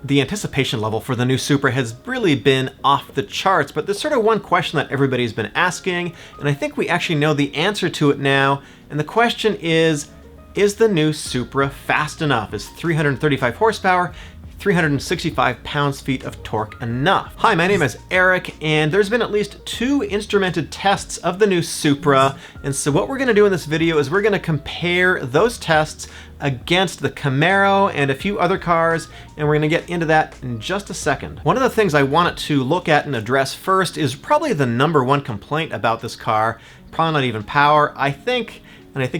The anticipation level for the new Supra has really been off the charts, but there's sort of one question that everybody's been asking, and I think we actually know the answer to it now. And the question is the new Supra fast enough? Is 335 horsepower, 365 pounds-feet of torque enough? Hi, my name is Eric, and there's been at least 2 instrumented tests of the new Supra, and so what we're going to do in this video is we're going to compare those tests against the Camaro and a few other cars, and we're going to get into that in just a second. One of the things I wanted to look at and address first is probably the #1 complaint about this car, probably not even power. I think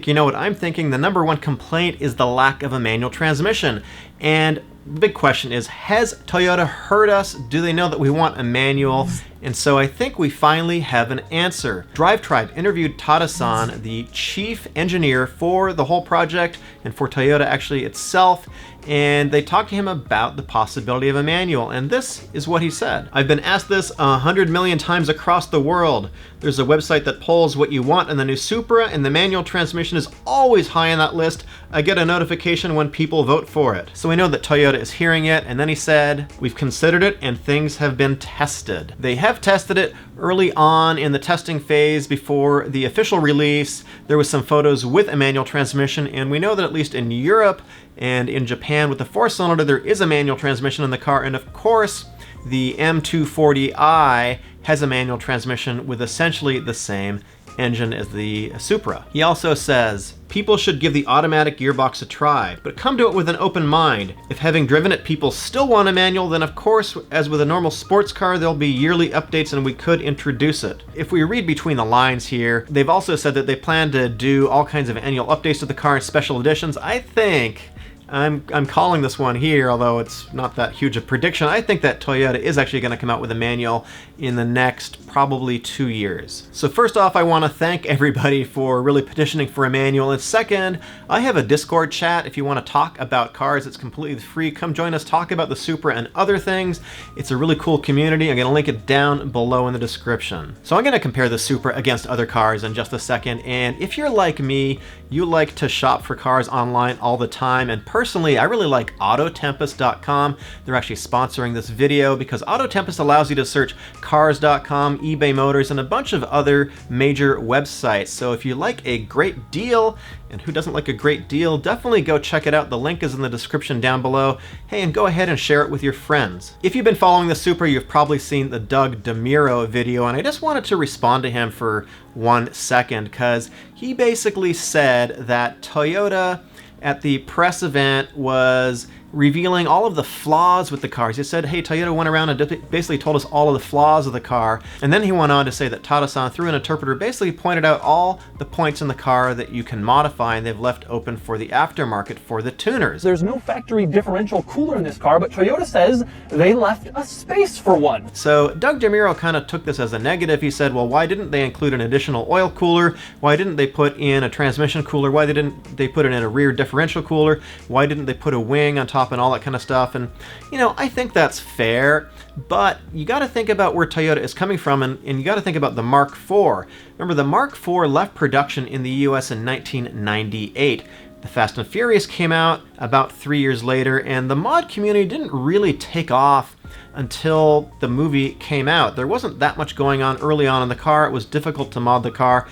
you know what I'm thinking, the #1 complaint is the lack of a manual transmission. And the big question is, has Toyota heard us? Do they know that we want a manual? And so I think we finally have an answer. Drive Tribe interviewed Tada-san, the chief engineer for the whole project and for Toyota actually itself, and they talked to him about the possibility of a manual, and this is what he said. I've been asked this 100 million times across the world. There's a website that polls what you want in the new Supra, and the manual transmission is always high on that list. I get a notification when people vote for it. So we know that Toyota is hearing it, and then he said, we've considered it and things have been tested. They have tested it early on in the testing phase before the official release. There was some photos with a manual transmission, and we know that at least in Europe and in Japan with the 4-cylinder, there is a manual transmission in the car, and of course, the M240i has a manual transmission with essentially the same engine as the Supra. He also says, people should give the automatic gearbox a try, but come to it with an open mind. If having driven it, people still want a manual, then of course, as with a normal sports car, there'll be yearly updates and we could introduce it. If we read between the lines here, they've also said that they plan to do all kinds of annual updates to the car and special editions. I think, I'm calling this one here, although it's not that huge a prediction. I think that Toyota is actually going to come out with a manual in the next probably 2 years. So first off, I want to thank everybody for really petitioning for a manual. And second, I have a Discord chat. If you want to talk about cars, it's completely free. Come join us, talk about the Supra and other things. It's a really cool community. I'm going to link it down below in the description. So I'm going to compare the Supra against other cars in just a second. And if you're like me, you like to shop for cars online all the time, and personally, I really like Autotempest.com. They're actually sponsoring this video because Autotempest allows you to search Cars.com, eBay Motors, and a bunch of other major websites. So if you like a great deal, and who doesn't like a great deal, definitely go check it out. The link is in the description down below. Hey, and go ahead and share it with your friends. If you've been following the Supra, you've probably seen the Doug DeMiro video, and I just wanted to respond to him for 1 second because he basically said that Toyota at the press event was revealing all of the flaws with the cars. He said, hey, Toyota went around and basically told us all of the flaws of the car. And then he went on to say that Tada-san, through an interpreter, basically pointed out all the points in the car that you can modify, and they've left open for the aftermarket for the tuners. There's no factory differential cooler in this car, but Toyota says they left a space for one. So Doug DeMiro kind of took this as a negative. He said, well, why didn't they include an additional oil cooler? Why didn't they put in a transmission cooler? Why didn't they put it in a rear differential cooler? Why didn't they put a wing on top and all that kind of stuff? And you know, I think that's fair, but you got to think about where Toyota is coming from, and you got to think about the Mark IV. Remember, the Mark IV left production in the US in 1998. The Fast and Furious came out about 3 years later, and the mod community didn't really take off until the movie came out. There wasn't that much going on early on in the car. It was difficult to mod the car.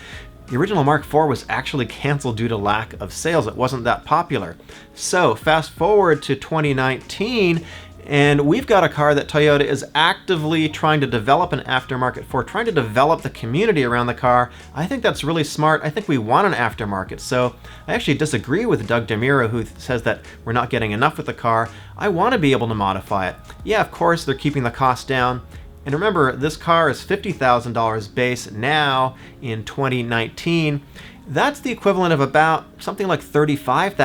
The original Mark IV was actually canceled due to lack of sales. It wasn't that popular. So fast forward to 2019, and we've got a car that Toyota is actively trying to develop an aftermarket for, trying to develop the community around the car. I think that's really smart. I think we want an aftermarket. So I actually disagree with Doug DeMiro, who says that we're not getting enough with the car. I want to be able to modify it. Yeah, of course, they're keeping the cost down. And remember, this car is $50,000 base now in 2019. That's the equivalent of about something like $35,000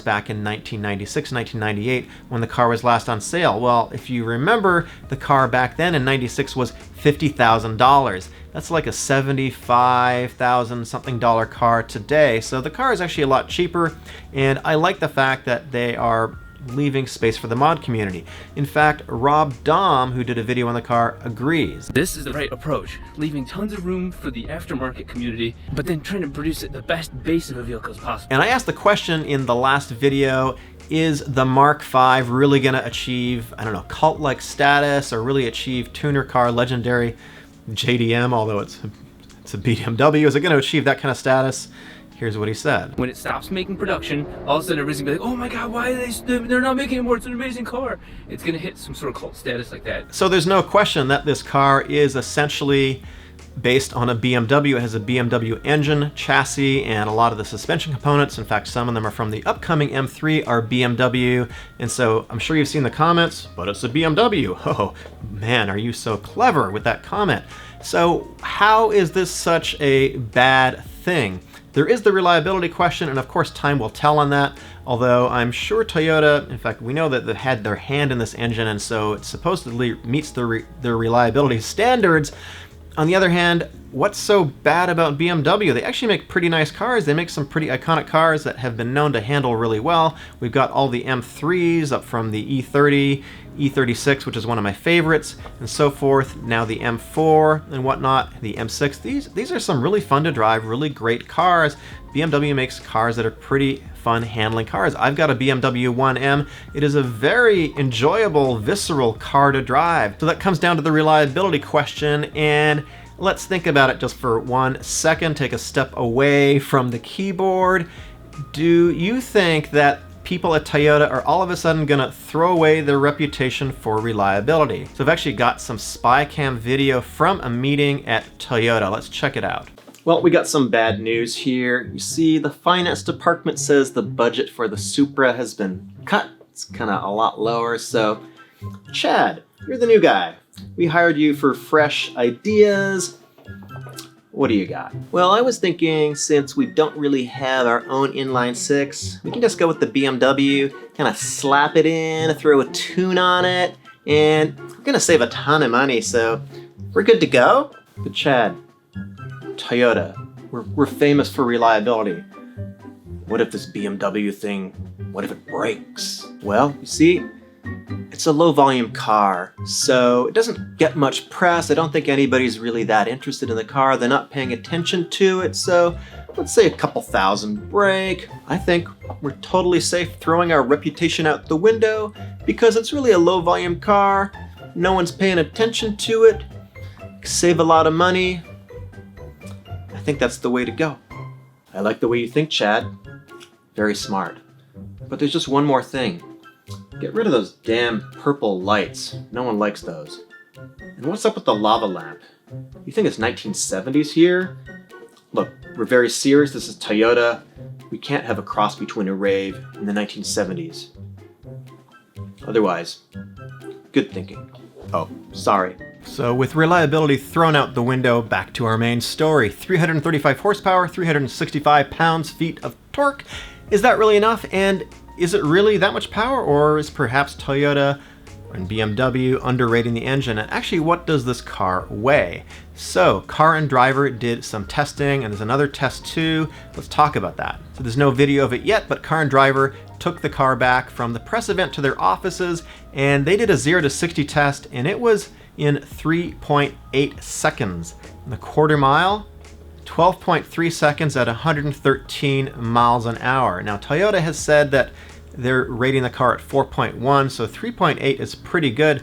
back in 1996, 1998, when the car was last on sale. Well, if you remember, the car back then in 96 was $50,000. That's like a $75,000 something car today. So the car is actually a lot cheaper, and I like the fact that they are leaving space for the mod community. In fact, Rob Dahm, who did a video on the car, agrees. This is the right approach, leaving tons of room for the aftermarket community, but then trying to produce it the best base of a vehicle as possible. And I asked the question in the last video, is the Mark V really going to achieve, I don't know, cult-like status or really achieve tuner car legendary JDM, although it's a BMW? Is it going to achieve that kind of status? Here's what he said. When it stops making production, all of a sudden everybody's gonna be like, oh my god, why are they're not making it anymore? It's an amazing car. It's gonna hit some sort of cult status like that. So there's no question that this car is essentially based on a BMW. It has a BMW engine, chassis, and a lot of the suspension components. In fact, some of them are from the upcoming M3 are BMW. And so I'm sure you've seen the comments, but it's a BMW. Oh man, are you so clever with that comment. So how is this such a bad thing? There is the reliability question, and of course time will tell on that, although I'm sure Toyota, in fact we know that they had their hand in this engine, and so it supposedly meets the reliability standards. On the other hand, what's so bad about BMW? They actually make pretty nice cars. They make some pretty iconic cars that have been known to handle really well. We've got all the M3s up from the E30, E36, which is one of my favorites, and so forth. Now the M4 and whatnot, the M6. These are some really fun to drive, really great cars. BMW makes cars that are pretty fun handling cars. I've got a BMW 1M. It is a very enjoyable, visceral car to drive. So that comes down to the reliability question, and let's think about it just for 1 second. Take a step away from the keyboard. Do you think that people at Toyota are all of a sudden gonna throw away their reputation for reliability? So I've actually got some spy cam video from a meeting at Toyota. Let's check it out. Well, we got some bad news here. You see, the finance department says the budget for the Supra has been cut. It's kind of a lot lower. So, Chad, you're the new guy. We hired you for fresh ideas. What do you got? Well, I was thinking since we don't really have our own inline six, we can just go with the BMW, kind of slap it in, throw a tune on it, and we're gonna save a ton of money, so we're good to go. But Chad, Toyota, we're famous for reliability. What if this BMW thing, what if it breaks? Well, you see, it's a low volume car, so it doesn't get much press. I don't think anybody's really that interested in the car. They're not paying attention to it, so let's say a couple thousand break. I think we're totally safe throwing our reputation out the window because it's really a low volume car. No one's paying attention to it. Save a lot of money. I think that's the way to go. I like the way you think, Chad. Very smart. But there's just one more thing. Get rid of those damn purple lights. No one likes those. And what's up with the lava lamp? You think it's 1970s here? Look, we're very serious. This is Toyota. We can't have a cross between a rave and the 1970s. Otherwise, good thinking. Oh, sorry. So with reliability thrown out the window, back to our main story. 335 horsepower, 365 pounds-feet of torque. Is that really enough? And is it really that much power, or is perhaps Toyota and BMW underrating the engine? And actually, what does this car weigh? So Car and Driver did some testing, and there's another test too. Let's talk about that. So there's no video of it yet, but Car and Driver took the car back from the press event to their offices, and they did a 0 to 60 test, and it was in 3.8 seconds. And the quarter mile, 12.3 seconds at 113 miles an hour. Now Toyota has said that they're rating the car at 4.1, so 3.8 is pretty good.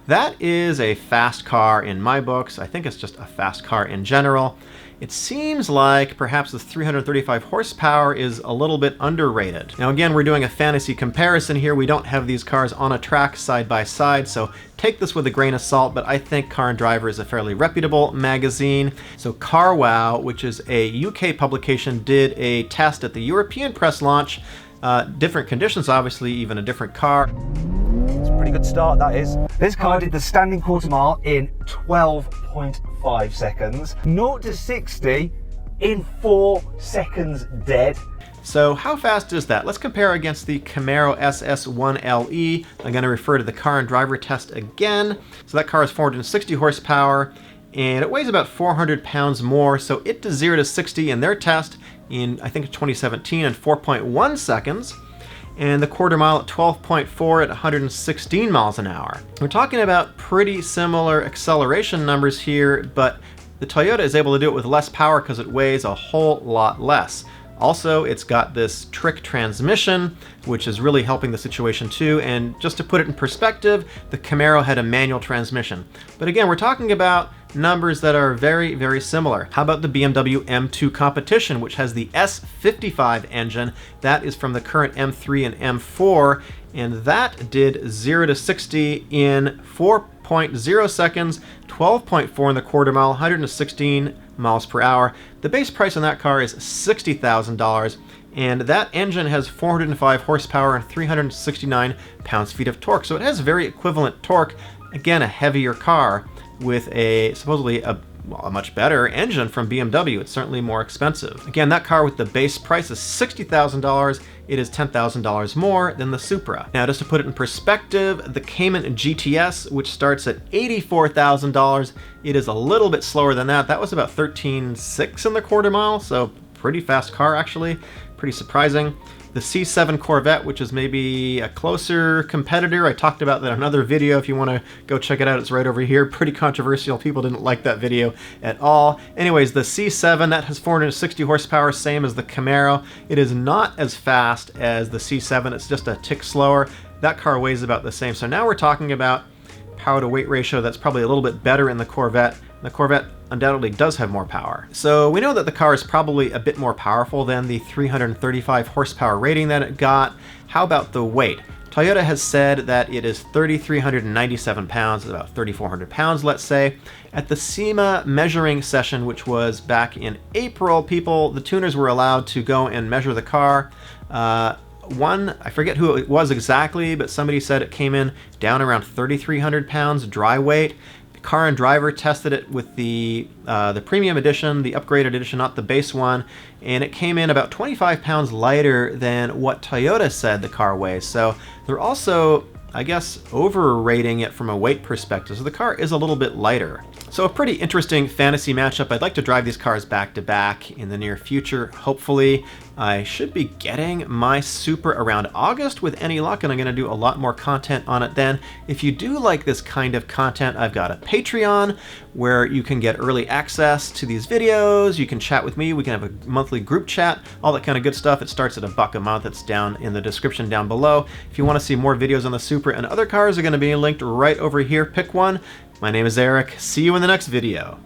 That is a fast car in my books. I think it's just a fast car in general. It seems like perhaps the 335 horsepower is a little bit underrated. Now again, we're doing a fantasy comparison here. We don't have these cars on a track side by side, so take this with a grain of salt, but I think Car and Driver is a fairly reputable magazine. So CarWow, which is a UK publication, did a test at the European press launch. Different conditions, obviously, even a different car. It's a pretty good start, that is. This car did the standing quarter mile in 12.5 seconds. 0 to 60 in 4 seconds dead. So how fast is that? Let's compare against the Camaro SS 1LE. I'm going to refer to the Car and Driver test again. So that car has 460 horsepower, and it weighs about 400 pounds more. So it did 0 to 60 in their test in, I think, 2017 in 4.1 seconds. And the quarter mile at 12.4 at 116 miles an hour. We're talking about pretty similar acceleration numbers here, but the Toyota is able to do it with less power because it weighs a whole lot less. Also, it's got this trick transmission, which is really helping the situation too. And just to put it in perspective, the Camaro had a manual transmission. But again, we're talking about numbers that are very, very similar. How about the BMW M2 competition, which has the S55 engine? That is from the current M3 and M4, and that did 0 to 60 in 4.0 seconds, 12.4 in the quarter mile, 116 miles per hour. The base price on that car is $60,000, and that engine has 405 horsepower and 369 pounds-feet of torque. So it has very equivalent torque. Again, a heavier car with a supposedly a much better engine from BMW. It's certainly more expensive. Again, that car with the base price is $60,000. It is $10,000 more than the Supra. Now, just to put it in perspective, the Cayman GTS, which starts at $84,000, it is a little bit slower than that. That was about 13.6 in the quarter mile, so pretty fast car actually. Pretty surprising. The C7 Corvette, which is maybe a closer competitor. I talked about that in another video. If you want to go check it out, it's right over here. Pretty controversial. People didn't like that video at all. Anyways, the C7, that has 460 horsepower, same as the Camaro. It is not as fast as the C7. It's just a tick slower. That car weighs about the same. So now we're talking about power to weight ratio that's probably a little bit better in the Corvette. The Corvette undoubtedly does have more power. So we know that the car is probably a bit more powerful than the 335 horsepower rating that it got. How about the weight? Toyota has said that it is 3,397 pounds, about 3,400 pounds, let's say. At the SEMA measuring session, which was back in April, the tuners were allowed to go and measure the car. I forget who it was exactly, but somebody said it came in down around 3,300 pounds dry weight. Car and Driver tested it with the premium edition, the upgraded edition, not the base one, and it came in about 25 pounds lighter than what Toyota said the car weighs. So they're also, I guess, overrating it from a weight perspective. So the car is a little bit lighter. So a pretty interesting fantasy matchup. I'd like to drive these cars back to back in the near future, hopefully. I should be getting my Supra around August with any luck, and I'm going to do a lot more content on it then. If you do like this kind of content, I've got a Patreon where you can get early access to these videos. You can chat with me. We can have a monthly group chat, all that kind of good stuff. It starts at $1 a month. It's down in the description down below. If you want to see more videos on the Supra and other cars, are going to be linked right over here. Pick one. My name is Eric. See you in the next video.